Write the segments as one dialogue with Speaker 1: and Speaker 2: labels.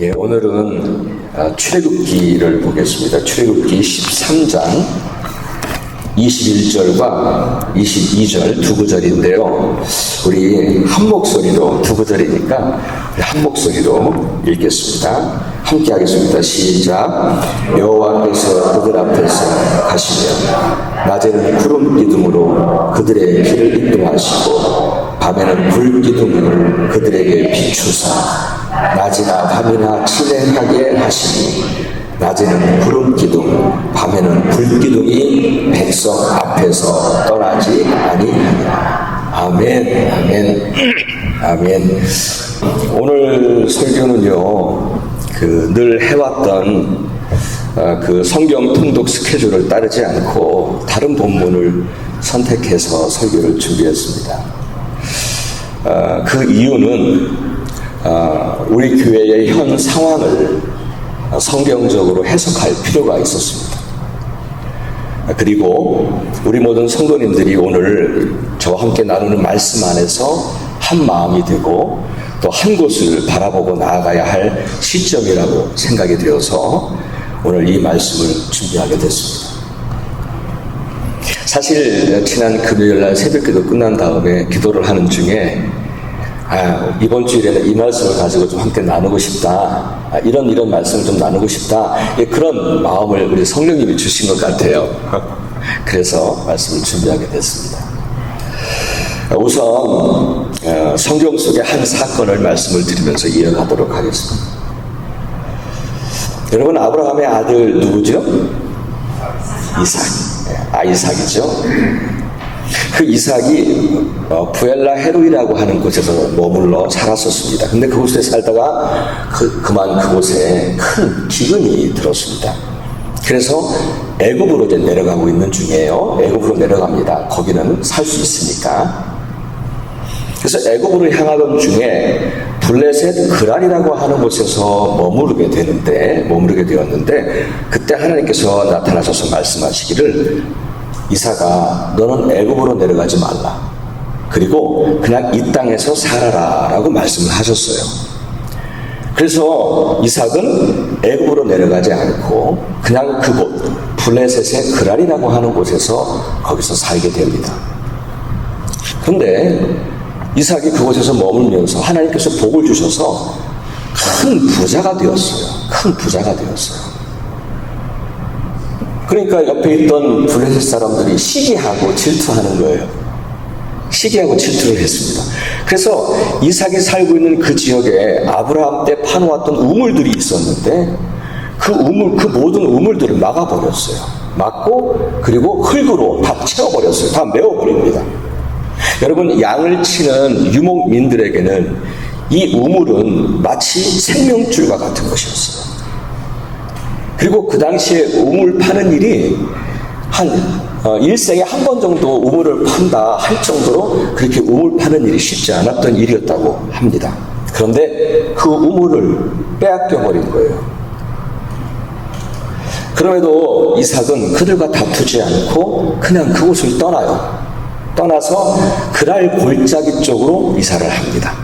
Speaker 1: 예, 오늘은 출애굽기를 보겠습니다. 출애굽기 13장 21절과 22절 두 구절인데요. 우리 한 목소리로 두 구절이니까 한 목소리로 읽겠습니다. 함께 하겠습니다. 시작. 여호와께서 그들 앞에서 가시며 낮에는 구름 기둥으로 그들의 길을 인도하시고 밤에는 불 기둥을 그들에게 비추사 낮이나 밤이나 진행하게 하시니 낮에는 구름 기둥 밤에는 불 기둥이 백성 앞에서 떠나지 아니하니라. 아멘. 아멘. 아멘. 오늘 설교는요, 늘 해왔던 그 성경 통독 스케줄을 따르지 않고 다른 본문을 선택해서 설교를 준비했습니다. 그 이유는 우리 교회의 현 상황을 성경적으로 해석할 필요가 있었습니다. 그리고 우리 모든 성도님들이 오늘 저와 함께 나누는 말씀 안에서 한 마음이 되고 또 한 곳을 바라보고 나아가야 할 시점이라고 생각이 되어서 오늘 이 말씀을 준비하게 됐습니다. 사실 지난 금요일날 새벽기도 끝난 다음에 기도를 하는 중에 이번 주일에는 이 말씀을 가지고 좀 함께 나누고 싶다. 이런 말씀을 좀 나누고 싶다. 그런 마음을 우리 성령님이 주신 것 같아요. 그래서 말씀을 준비하게 됐습니다. 우선 성경 속의 한 사건을 말씀을 드리면서 이어가도록 하겠습니다. 여러분, 아브라함의 아들 누구죠? 이삭. 이삭이죠. 그 이삭이 부엘라 헤로이라고 하는 곳에서 머물러 살았었습니다. 근데 그곳에 살다가 그만 그곳에 큰 기근이 들었습니다. 그래서 애굽으로 이제 내려가고 있는 중이에요. 애굽으로 내려갑니다. 거기는 살 수 있으니까. 그래서 애굽으로 향하던 중에 블레셋 그랄이라고 하는 곳에서 머무르게 되었는데 그때 하나님께서 나타나셔서 말씀하시기를, 이삭아, 너는 애굽으로 내려가지 말라. 그리고 그냥 이 땅에서 살아라 라고 말씀을 하셨어요. 그래서 이삭은 애굽으로 내려가지 않고 그냥 그곳 블레셋의 그랄이라고 하는 곳에서 거기서 살게 됩니다. 그런데 이삭이 그곳에서 머물면서 하나님께서 복을 주셔서 큰 부자가 되었어요. 그러니까 옆에 있던 블레셋 사람들이 시기하고 질투하는 거예요. 시기하고 질투를 했습니다. 그래서 이삭이 살고 있는 그 지역에 아브라함 때 파놓았던 우물들이 있었는데 그 모든 우물들을 막아버렸어요. 막고 그리고 흙으로 다 채워버렸어요. 다 메워버립니다. 여러분, 양을 치는 유목민들에게는 이 우물은 마치 생명줄과 같은 것이었어요. 그리고 그 당시에 우물 파는 일이 일생에 한 번 정도 우물을 판다 할 정도로 그렇게 우물 파는 일이 쉽지 않았던 일이었다고 합니다. 그런데 그 우물을 빼앗겨 버린 거예요. 그럼에도 이삭은 그들과 다투지 않고 그냥 그곳을 떠나서 그랄 골짜기 쪽으로 이사를 합니다.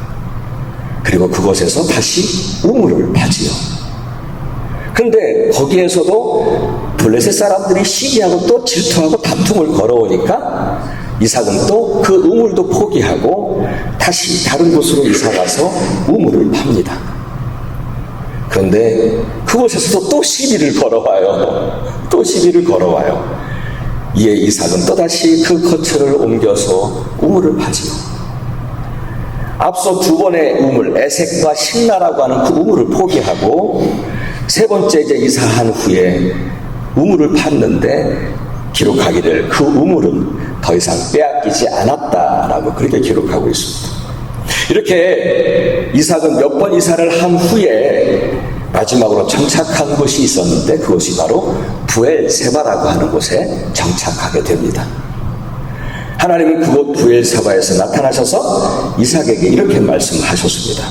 Speaker 1: 그리고 그곳에서 다시 우물을 파지요. 그런데 거기에서도 블레셋 사람들이 시기하고 또 질투하고 다툼을 걸어오니까 이삭은 또 그 우물도 포기하고 다시 다른 곳으로 이사가서 우물을 팝니다. 그런데 그곳에서도 또 시비를 걸어와요. 이에 이삭은 또다시 그 거처를 옮겨서 우물을 파지요. 앞서 두 번의 우물, 에색과 신라라고 하는 그 우물을 포기하고 세 번째 이제 이사한 후에 우물을 팠는데 기록하기를 그 우물은 더 이상 빼앗기지 않았다라고 그렇게 기록하고 있습니다. 이렇게 이삭은 몇 번 이사를 한 후에 마지막으로 정착한 곳이 있었는데 그것이 바로 부엘세바라고 하는 곳에 정착하게 됩니다. 하나님은 그곳 부엘세바에서 나타나셔서 이삭에게 이렇게 말씀하셨습니다.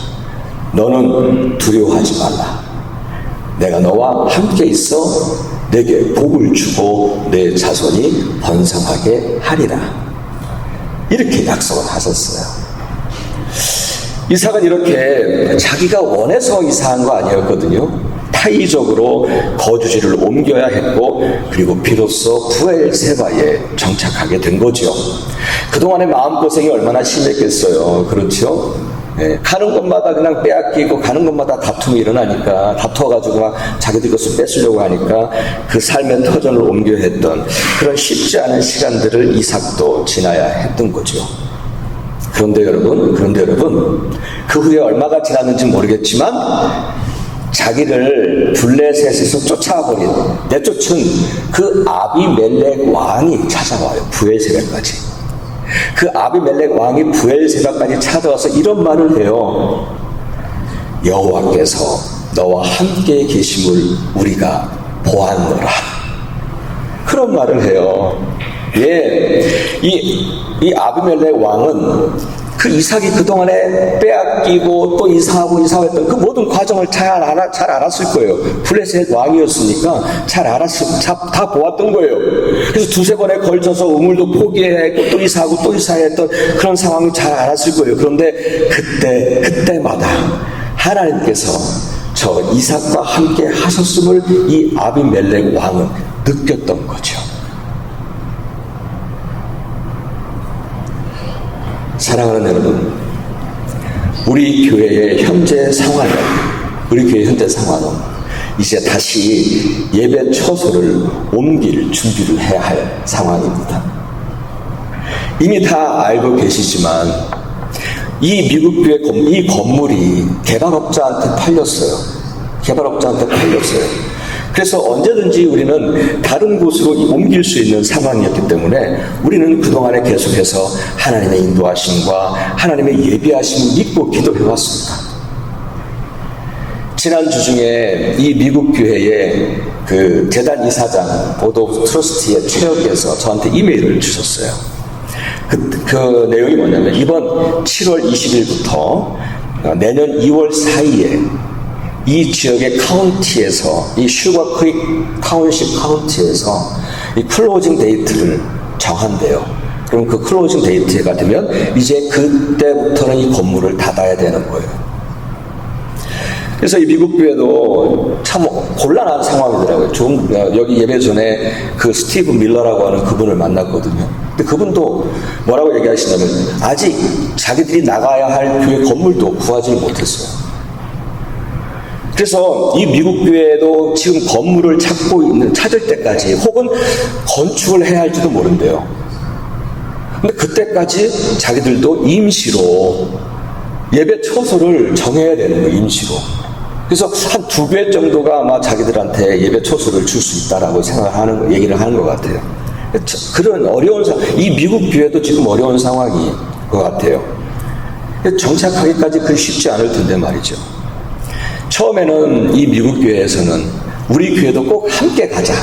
Speaker 1: 너는 두려워하지 말라. 내가 너와 함께 있어 내게 복을 주고 내 자손이 번성하게 하리라. 이렇게 약속을 하셨어요. 이삭은 이렇게 자기가 원해서 이사한 거 아니었거든요. 타의적으로 거주지를 옮겨야 했고, 그리고 비로소 부엘세바에 정착하게 된 거죠. 그동안의 마음고생이 얼마나 심했겠어요. 그렇죠? 네, 가는 곳마다 그냥 빼앗기고 가는 곳마다 다툼이 일어나니까, 다투어가지고 막 자기들 것을 뺏으려고 하니까 그 삶의 터전을 옮겨야 했던 그런 쉽지 않은 시간들을 이삭도 지나야 했던 거죠. 그런데 여러분, 그 후에 얼마가 지났는지 모르겠지만 자기를 블레셋에서 내쫓은 그 아비멜렉 왕이 찾아와요. 부엘세바까지. 그 아비멜렉 왕이 부엘세바까지 찾아와서 이런 말을 해요. 여호와께서 너와 함께 계심을 우리가 보았노라. 그런 말을 해요. 예, 이 아비멜렉 왕은 그 이삭이 그동안에 빼앗기고 또 이사했던 그 모든 과정을 잘 알았을 거예요. 블레셋 왕이었으니까 다 보았던 거예요. 그래서 두세 번에 걸쳐서 우물도 포기했고 또 이사했던 그런 상황을 잘 알았을 거예요. 그런데 그때마다 하나님께서 저 이삭과 함께 하셨음을 이 아비멜렉 왕은 느꼈던 거죠. 사랑하는 여러분, 우리 교회의 현재 상황은 이제 다시 예배 처소를 옮길 준비를 해야 할 상황입니다. 이미 다 알고 계시지만 이 미국 교회 이 건물이 개발업자한테 팔렸어요. 그래서 언제든지 우리는 다른 곳으로 옮길 수 있는 상황이었기 때문에 우리는 그동안에 계속해서 하나님의 인도하심과 하나님의 예비하심을 믿고 기도해왔습니다. 지난주 중에 이 미국 교회의 그 재단 이사장, 보드 오브 트러스티의 최혁에서 저한테 이메일을 주셨어요. 그 내용이 뭐냐면 이번 7월 20일부터 내년 2월 사이에 이 지역의 카운티에서, 이 슈거 크릭 타운십 카운티에서 이 클로징 데이트를 정한대요. 그럼 그 클로징 데이트가 되면 이제 그때부터는 이 건물을 닫아야 되는 거예요. 그래서 이 미국 교회도 참 곤란한 상황이더라고요. 여기 예배 전에 그 스티브 밀러라고 하는 그분을 만났거든요. 근데 그분도 뭐라고 얘기하시냐면 아직 자기들이 나가야 할 교회 건물도 구하지 못했어요. 그래서 이 미국 교회도 지금 건물을 찾을 때까지 혹은 건축을 해야 할지도 모른대요. 근데 그때까지 자기들도 임시로 예배 처소를 정해야 되는 거예요. 임시로. 그래서 한 2배 정도가 아마 자기들한테 예배 처소를 줄 수 있다라고 얘기를 하는 것 같아요. 그런 어려운 이 미국 교회도 지금 어려운 상황인 것 같아요. 정착하기까지 그게 쉽지 않을 텐데 말이죠. 처음에는 이 미국 교회에서는 우리 교회도 꼭 함께 가자.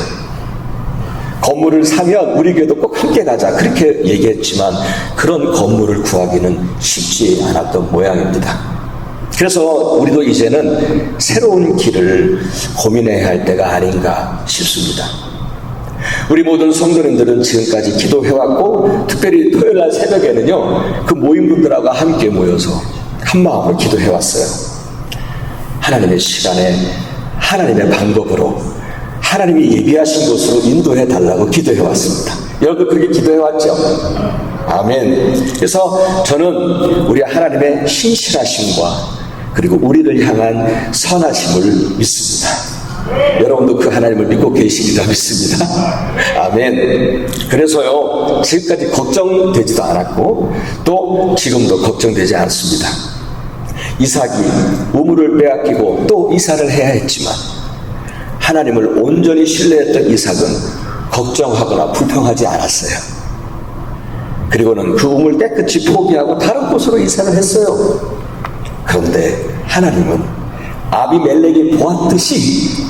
Speaker 1: 건물을 사면 우리 교회도 꼭 함께 가자. 그렇게 얘기했지만 그런 건물을 구하기는 쉽지 않았던 모양입니다. 그래서 우리도 이제는 새로운 길을 고민해야 할 때가 아닌가 싶습니다. 우리 모든 성도님들은 지금까지 기도해왔고 특별히 토요일날 새벽에는요 그 모임분들하고 함께 모여서 한마음으로 기도해왔어요. 하나님의 시간에 하나님의 방법으로 하나님이 예비하신 곳으로 인도해 달라고 기도해 왔습니다. 여러분 그렇게 기도해 왔죠? 아멘. 그래서 저는 우리 하나님의 신실하심과 그리고 우리를 향한 선하심을 믿습니다. 여러분도 그 하나님을 믿고 계시리라 믿습니다. 아멘. 그래서요 지금까지 걱정되지도 않았고 또 지금도 걱정되지 않습니다. 이삭이 우물을 빼앗기고 또 이사를 해야 했지만 하나님을 온전히 신뢰했던 이삭은 걱정하거나 불평하지 않았어요. 그리고는 그 우물 깨끗이 포기하고 다른 곳으로 이사를 했어요. 그런데 하나님은 아비멜렉이 보았듯이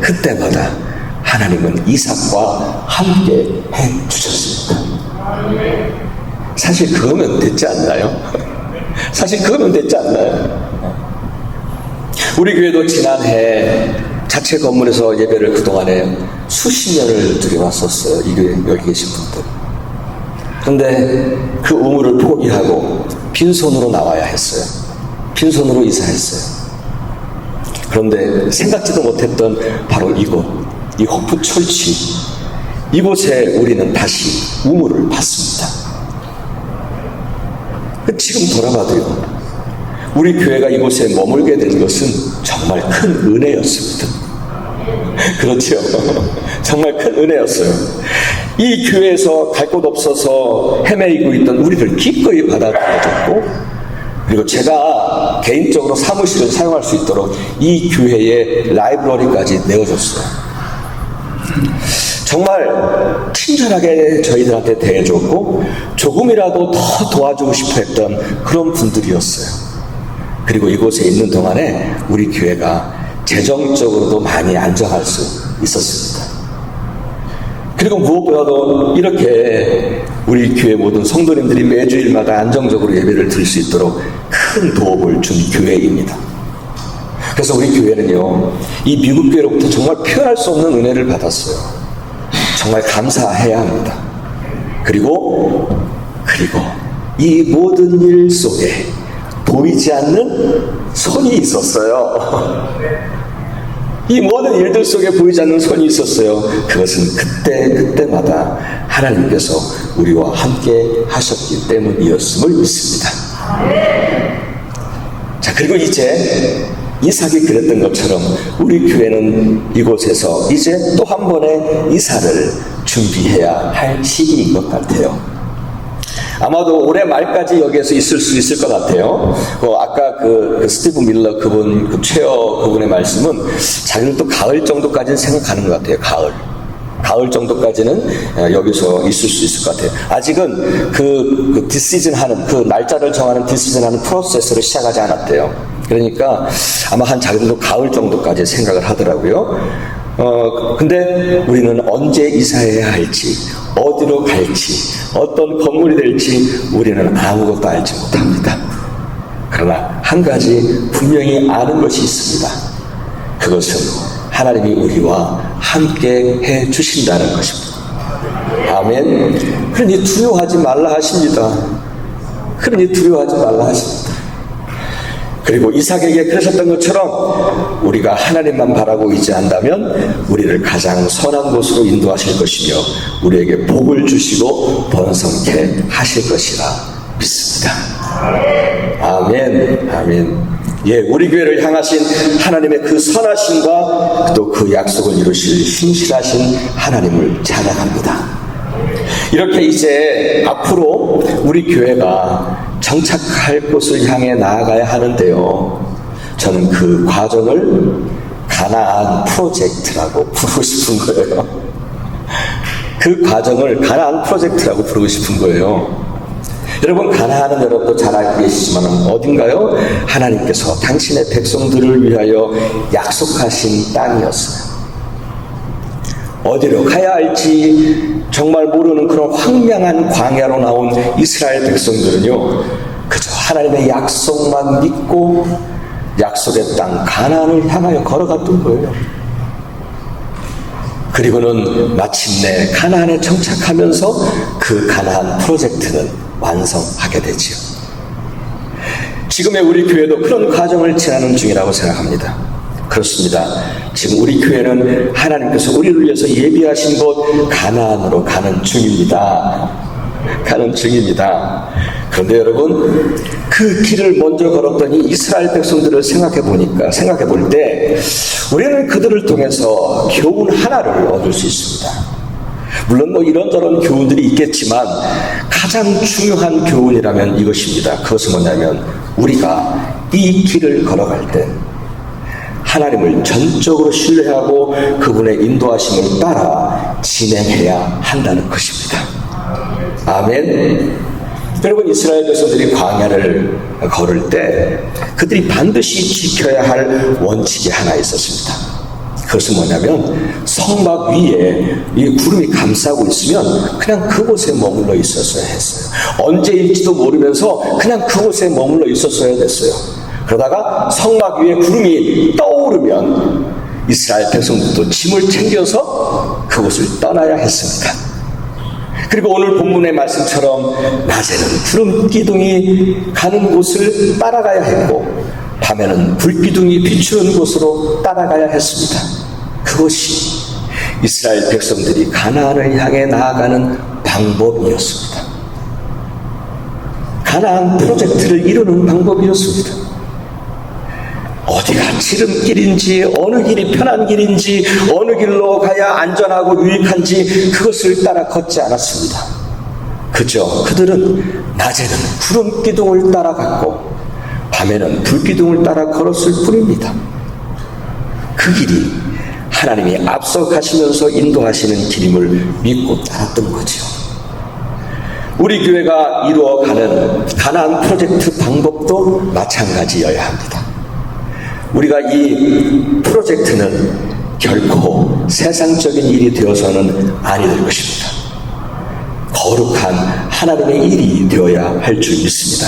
Speaker 1: 그때마다 하나님은 이삭과 함께 해주셨습니다. 사실 그거면 됐지 않나요? 우리 교회도 지난해 자체 건물에서 예배를 그동안에 수십 년을 드려왔었어요. 이 교회 여기 계신 분들. 그런데 그 우물을 포기하고 빈손으로 나와야 했어요. 빈손으로 이사했어요. 그런데 생각지도 못했던 바로 이곳, 이 호프 철치, 이곳에 우리는 다시 우물을 받습니다. 지금 돌아봐도요, 우리 교회가 이곳에 머물게 된 것은 정말 큰 은혜였습니다. 그렇죠? 정말 큰 은혜였어요. 이 교회에서 갈 곳 없어서 헤매이고 있던 우리를 기꺼이 받아들여줬고, 그리고 제가 개인적으로 사무실을 사용할 수 있도록 이 교회에 라이브러리까지 내어줬어요. 정말 친절하게 저희들한테 대해줬고 조금이라도 더 도와주고 싶어 했던 그런 분들이었어요. 그리고 이곳에 있는 동안에 우리 교회가 재정적으로도 많이 안정할 수 있었습니다. 그리고 무엇보다도 이렇게 우리 교회 모든 성도님들이 매주일마다 안정적으로 예배를 드릴 수 있도록 큰 도움을 준 교회입니다. 그래서 우리 교회는요, 이 미국 교회로부터 정말 표현할 수 없는 은혜를 받았어요. 정말 감사해야 합니다. 그리고 이 모든 일 속에 보이지 않는 손이 있었어요. 이 모든 일들 속에 보이지 않는 손이 있었어요. 그것은 그때마다 하나님께서 우리와 함께 하셨기 때문이었음을 믿습니다. 자, 그리고 이제 이삭이 그랬던 것처럼 우리 교회는 이곳에서 이제 또 한 번의 이사를 준비해야 할 시기인 것 같아요. 아마도 올해 말까지 여기에서 있을 수 있을 것 같아요. 아까 그 스티브 밀러 그분, 최어 그분의 말씀은 자기는 또 가을 정도까지는 생각하는 것 같아요. 가을 정도까지는 여기서 있을 수 있을 것 같아요. 아직은 그 디시즌 하는, 그 날짜를 정하는 디시즌 하는 프로세스를 시작하지 않았대요. 그러니까 아마 한 자기들도 가을 정도까지 생각을 하더라고요. 근데 우리는 언제 이사해야 할지, 어디로 갈지, 어떤 건물이 될지 우리는 아무것도 알지 못합니다. 그러나 한 가지 분명히 아는 것이 있습니다. 그것은 하나님이 우리와 함께 해 주신다는 것입니다. 아멘. 그러니 두려워하지 말라 하십니다. 그리고 이삭에게 그러셨던 것처럼 우리가 하나님만 바라고 의지한다면 우리를 가장 선한 곳으로 인도하실 것이며 우리에게 복을 주시고 번성케 하실 것이라 믿습니다. 아멘. 예, 우리 교회를 향하신 하나님의 그 선하심과 또 그 약속을 이루실 신실하신 하나님을 찬양합니다. 이렇게 이제 앞으로 우리 교회가 정착할 곳을 향해 나아가야 하는데요, 저는 그 과정을 가나안 프로젝트라고 부르고 싶은 거예요. 그 과정을 가나안 프로젝트라고 부르고 싶은 거예요. 여러분, 가나안은 여러분도 잘 알고 계시지만 어딘가요? 하나님께서 당신의 백성들을 위하여 약속하신 땅이었어요. 어디로 가야 할지 정말 모르는 그런 황량한 광야로 나온 이스라엘 백성들은요, 그저 하나님의 약속만 믿고 약속의 땅 가나안을 향하여 걸어갔던 거예요. 그리고는 마침내 가나안에 정착하면서 그 가나안 프로젝트는 완성하게 되지요. 지금의 우리 교회도 그런 과정을 지나는 중이라고 생각합니다. 그렇습니다. 지금 우리 교회는 하나님께서 우리를 위해서 예비하신 곳 가나안으로 가는 중입니다. 그런데 여러분, 그 길을 먼저 걸었던 이 이스라엘 백성들을 생각해 볼 때 우리는 그들을 통해서 교훈 하나를 얻을 수 있습니다. 물론 이런저런 교훈들이 있겠지만 가장 중요한 교훈이라면 이것입니다. 그것은 뭐냐면 우리가 이 길을 걸어갈 때 하나님을 전적으로 신뢰하고 그분의 인도하심을 따라 진행해야 한다는 것입니다. 아멘. 여러분, 이스라엘 백성들이 광야를 걸을 때 그들이 반드시 지켜야 할 원칙이 하나 있었습니다. 그것은 뭐냐면 성막 위에 이 구름이 감싸고 있으면 그냥 그곳에 머물러 있었어야 했어요. 언제일지도 모르면서 그냥 그곳에 머물러 있었어야 됐어요. 그러다가 성막 위에 구름이 떠오르면 이스라엘 백성들도 짐을 챙겨서 그곳을 떠나야 했습니다. 그리고 오늘 본문의 말씀처럼 낮에는 구름 기둥이 가는 곳을 따라가야 했고 밤에는 불기둥이 비추는 곳으로 따라가야 했습니다. 그것이 이스라엘 백성들이 가나안을 향해 나아가는 방법이었습니다. 가나안 프로젝트를 이루는 방법이었습니다. 어디가 지름길인지 어느 길이 편한 길인지 어느 길로 가야 안전하고 유익한지 그것을 따라 걷지 않았습니다. 그저 그들은 낮에는 구름 기둥을 따라갔고 밤에는 불기둥을 따라 걸었을 뿐입니다. 그 길이 하나님이 앞서 가시면서 인도하시는 길임을 믿고 따랐던 거죠. 우리 교회가 이루어가는 가나안 프로젝트 방법도 마찬가지여야 합니다. 우리가 이 프로젝트는 결코 세상적인 일이 되어서는 아니 될 것입니다. 거룩한 하나님의 일이 되어야 할 줄 믿습니다.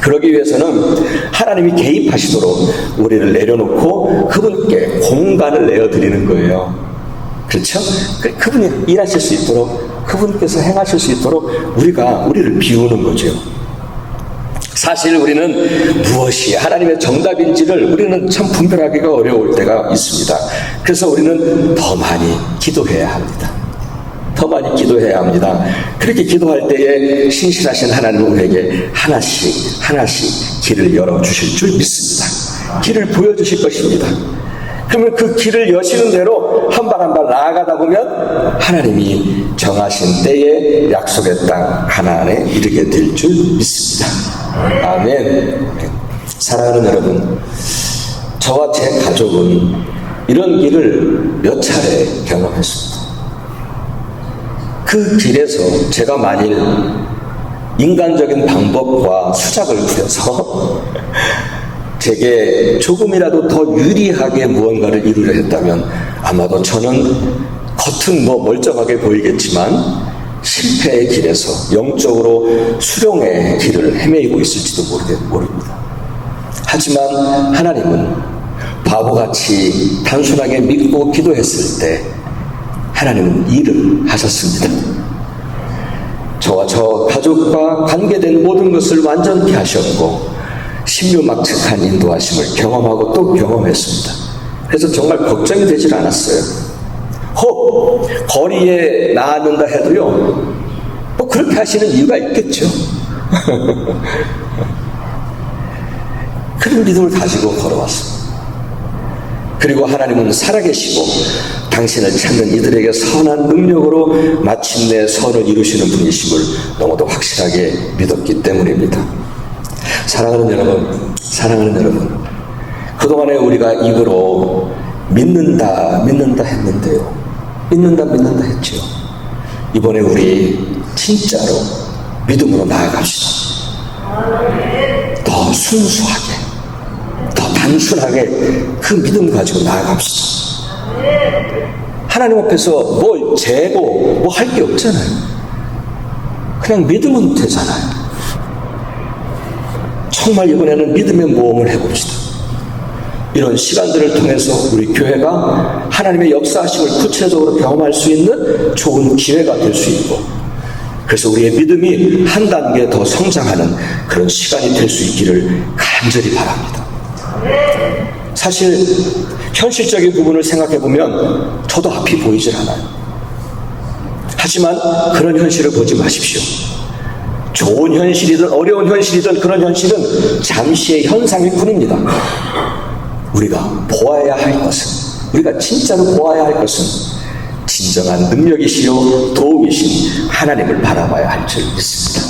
Speaker 1: 그러기 위해서는 하나님이 개입하시도록 우리를 내려놓고 그분께 공간을 내어드리는 거예요. 그렇죠? 그분이 일하실 수 있도록, 그분께서 행하실 수 있도록 우리를 비우는 거죠. 사실 우리는 무엇이 하나님의 정답인지를 우리는 참 분별하기가 어려울 때가 있습니다. 그래서 우리는 더 많이 기도해야 합니다. 더 많이 기도해야 합니다. 그렇게 기도할 때에 신실하신 하나님은 우리에게 하나씩 길을 열어주실 줄 믿습니다. 길을 보여주실 것입니다. 그러면 그 길을 여시는 대로 한 발 한 발 나아가다 보면 하나님이 정하신 때에 약속의 땅 가나안에 이르게 될 줄 믿습니다. 아멘. 사랑하는 여러분, 저와 제 가족은 이런 길을 몇 차례 경험했습니다. 그 길에서 제가 만일 인간적인 방법과 수작을 부려서 제게 조금이라도 더 유리하게 무언가를 이루려 했다면 아마도 저는 겉은 멀쩡하게 보이겠지만 실패의 길에서 영적으로 수령의 길을 헤매이고 있을지도 모릅니다. 하지만 하나님은 바보같이 단순하게 믿고 기도했을 때 하나님은 일을 하셨습니다. 저와 저 가족과 관계된 모든 것을 완전히 하셨고 신묘막측한 인도하심을 경험하고 또 경험했습니다. 그래서 정말 걱정이 되질 않았어요. 혹 거리에 나앉는다 해도요, 그렇게 하시는 이유가 있겠죠. 그런 믿음을 가지고 걸어왔습니다. 그리고 하나님은 살아계시고 당신을 찾는 이들에게 선한 능력으로 마침내 선을 이루시는 분이심을 너무도 확실하게 믿었기 때문입니다. 사랑하는 여러분, 그동안에 우리가 입으로 믿는다 했는데요. 믿는다 했죠. 이번에 우리 진짜로 믿음으로 나아갑시다. 더 순수하게, 더 단순하게 그 믿음 가지고 나아갑시다. 하나님 앞에서 뭘 재고 할 게 없잖아요. 그냥 믿으면 되잖아요. 정말 이번에는 믿음의 모험을 해봅시다. 이런 시간들을 통해서 우리 교회가 하나님의 역사하심을 구체적으로 경험할 수 있는 좋은 기회가 될 수 있고, 그래서 우리의 믿음이 한 단계 더 성장하는 그런 시간이 될 수 있기를 간절히 바랍니다. 사실 현실적인 부분을 생각해보면 저도 앞이 보이질 않아요. 하지만 그런 현실을 보지 마십시오. 좋은 현실이든 어려운 현실이든 그런 현실은 잠시의 현상일 뿐입니다. 우리가 보아야 할 것은, 우리가 진짜로 보아야 할 것은 진정한 능력이시요 도움이신 하나님을 바라봐야 할 줄 믿습니다.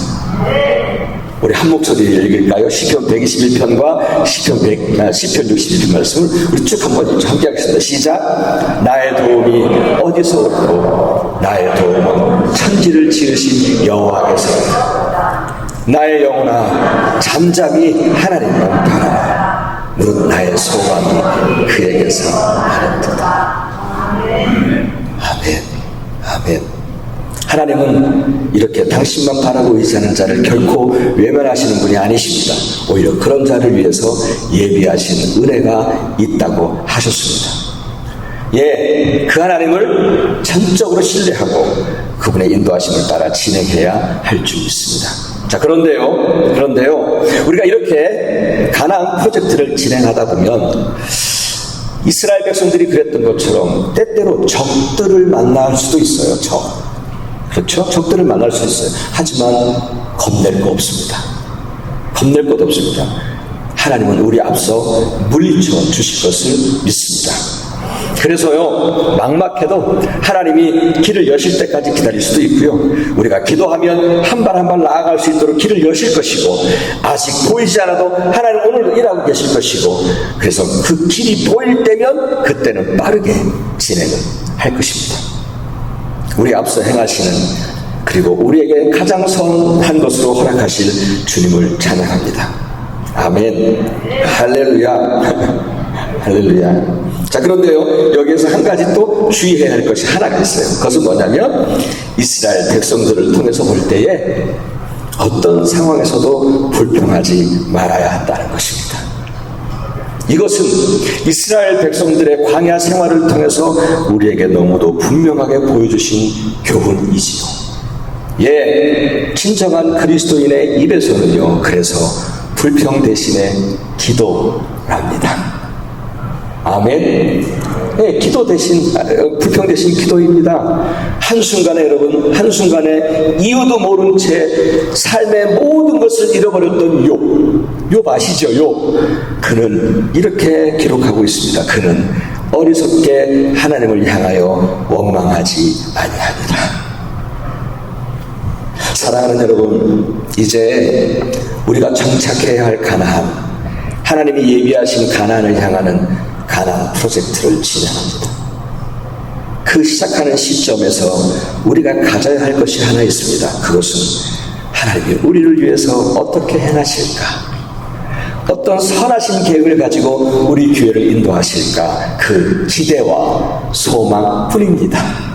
Speaker 1: 우리 한 목소리를 읽을까요? 시편 121편과 시편 61편 말씀을 우리 쭉 한번 함께 하겠습니다. 시작. 나의 도움이 어디서 오고 나의 도움은 천지를 지으신 여호와께서다. 나의 영혼아 잠잠히 하나님만 바라라. 무릇 나의 소망이 그에게서 나는도다. 아멘. 하나님은 이렇게 당신만 바라고 의지하는 자를 결코 외면하시는 분이 아니십니다. 오히려 그런 자를 위해서 예비하신 은혜가 있다고 하셨습니다. 예, 그 하나님을 전적으로 신뢰하고 그분의 인도하심을 따라 진행해야 할 줄 믿습니다. 자, 그런데요, 우리가 이렇게 가나안 프로젝트를 진행하다 보면 이스라엘 백성들이 그랬던 것처럼 때때로 적들을 만날 수도 있어요. 그렇죠? 적들을 만날 수 있어요. 하지만 겁낼 거 없습니다. 겁낼 것 없습니다. 하나님은 우리 앞서 물리쳐 주실 것을 믿습니다. 그래서요, 막막해도 하나님이 길을 여실 때까지 기다릴 수도 있고요, 우리가 기도하면 한 발 한 발 나아갈 수 있도록 길을 여실 것이고, 아직 보이지 않아도 하나님 오늘도 일하고 계실 것이고, 그래서 그 길이 보일 때면 그때는 빠르게 진행을 할 것입니다. 우리 앞서 행하시는, 그리고 우리에게 가장 선한 것으로 허락하실 주님을 찬양합니다. 아멘. 할렐루야. 할렐루야. 자, 그런데요, 여기에서 한 가지 또 주의해야 할 것이 하나가 있어요. 그것은 뭐냐면 이스라엘 백성들을 통해서 볼 때에 어떤 상황에서도 불평하지 말아야 한다는 것입니다. 이것은 이스라엘 백성들의 광야 생활을 통해서 우리에게 너무도 분명하게 보여주신 교훈이지요. 예, 진정한 그리스도인의 입에서는요, 그래서 불평 대신에 기도랍니다. 아멘. 네, 기도 대신, 불평 대신 기도입니다. 한순간에 여러분, 한순간에 이유도 모른 채 삶의 모든 것을 잃어버렸던 욥 아시죠? 욥. 그는 이렇게 기록하고 있습니다. 그는 어리석게 하나님을 향하여 원망하지 아니하니라. 사랑하는 여러분, 이제 우리가 정착해야 할 가나안, 하나님이 예비하신 가나안을 향하는 가나안 프로젝트를 진행합니다. 그 시작하는 시점에서 우리가 가져야 할 것이 하나 있습니다. 그것은 하나님이 우리를 위해서 어떻게 행하실까, 어떤 선하신 계획을 가지고 우리 교회를 인도하실까, 그 기대와 소망뿐입니다.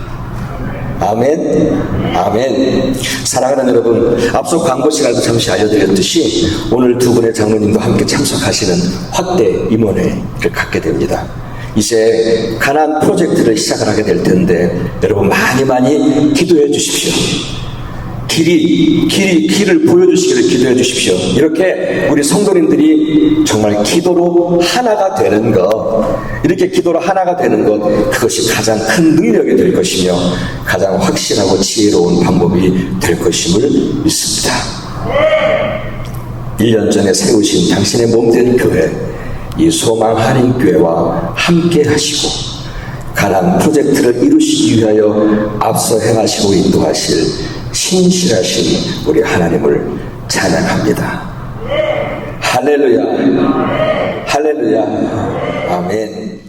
Speaker 1: 아멘. 아멘. 사랑하는 여러분, 앞서 광고 시간에도 잠시 알려드렸듯이 오늘 두 분의 장로님도 함께 참석하시는 확대 임원회를 갖게 됩니다. 이제 가나안 프로젝트를 시작을 하게 될 텐데 여러분 많이 기도해 주십시오. 길을 보여주시기를 기도해 주십시오. 이렇게 우리 성도님들이 정말 기도로 하나가 되는 것, 이렇게 기도로 하나가 되는 것, 그것이 가장 큰 능력이 될 것이며 가장 확실하고 지혜로운 방법이 될 것임을 믿습니다. 1년 전에 세우신 당신의 몸된 교회, 이 소망 한인교회와 함께 하시고 가나안 프로젝트를 이루시기 위하여 앞서 행하시고 인도하실 신실하신 우리 하나님을 찬양합니다. 할렐루야. 할렐루야. 아멘.